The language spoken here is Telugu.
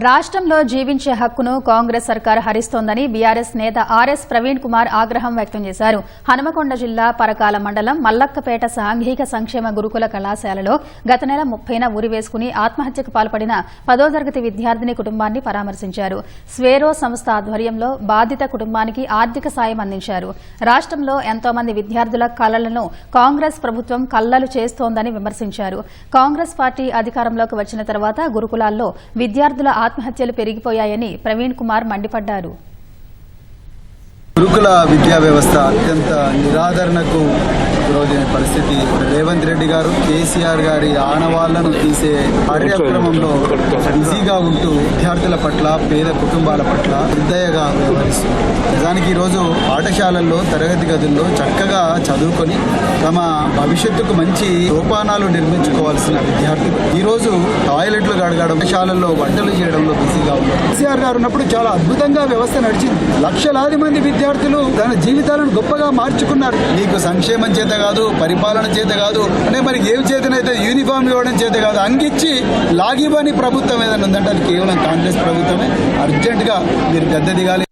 రాష్ట్రంలో జీవించే హక్కును కాంగ్రెస్ సర్కార్ హరిస్తోందని బీఆర్ఎస్ నేత ఆర్ఎస్ ప్రవీణ్ కుమార్ ఆగ్రహం వ్యక్తం చేశారు. హనుమకొండ జిల్లా పరకాల మండలం మల్లక్కపేట సాంఘిక సంక్షేమ గురుకుల కళాశాలలో గత నెల 30న ఉరివేసుకుని ఆత్మహత్యకు పాల్పడిన 10వ తరగతి విద్యార్థిని కుటుంబాన్ని పరామర్శించారు. స్వేరో సంస్థ ఆధ్వర్యంలో బాధిత కుటుంబానికి ఆర్థిక సాయం అందించారు. రాష్ట్రంలో ఎంతో మంది విద్యార్థుల కలలను కాంగ్రెస్ ప్రభుత్వం కల్లలు చేస్తోందని విమర్శించారు. కాంగ్రెస్ పార్టీ అధికారంలోకి వచ్చిన తర్వాత గురుకులాల్లో విద్యార్థుల ఆత్మహత్యలు పెరిగిపోయాయని ప్రవీణ్ కుమార్ మండిపడ్డారు. గురుకుల విద్యా వ్యవస్థ అత్యంత నిరాదరణకు గురవుతున్న పరిస్థితి. రేవంత్ రెడ్డి గారు కేసీఆర్ గారి ఆనవాళ్లను తీసే కార్యక్రమంలో బిజీగా ఉంటూ విద్యార్థుల పట్ల పేద కుటుంబాల పట్ల నిర్దయగా వ్యవహరిస్తుంది. నిజానికి ఈరోజు పాఠశాలల్లో తరగతి గదుల్లో చక్కగా చదువుకొని తమ భవిష్యత్తుకు మంచి సోపానాలు నిర్మించుకోవాల్సిన విద్యార్థులు ఈరోజు టాయిలెట్లు గడగడం, పాఠశాలల్లో వంటలు చేయడంలో బిజీగా ఉన్నారు. కేసీఆర్ గారు ఉన్నప్పుడు చాలా అద్భుతంగా వ్యవస్థ నడిచింది. లక్షలాది మంది విద్యార్థులు తన జీవితాలను గొప్పగా మార్చుకున్నారు. మీకు సంక్షేమం చేత కాదు, పరిపాలన చేత కాదు, అంటే మరి ఏం చేతనైతే యూనిఫామ్ ఇవ్వడం చేత కాదు, అంగిచ్చి లాగివ్వని ప్రభుత్వం ఏదైనా ఉందంటే అది కేవలం కాంగ్రెస్ ప్రభుత్వమే. అర్జెంటుగా మీరు గద్దె దిగాలి.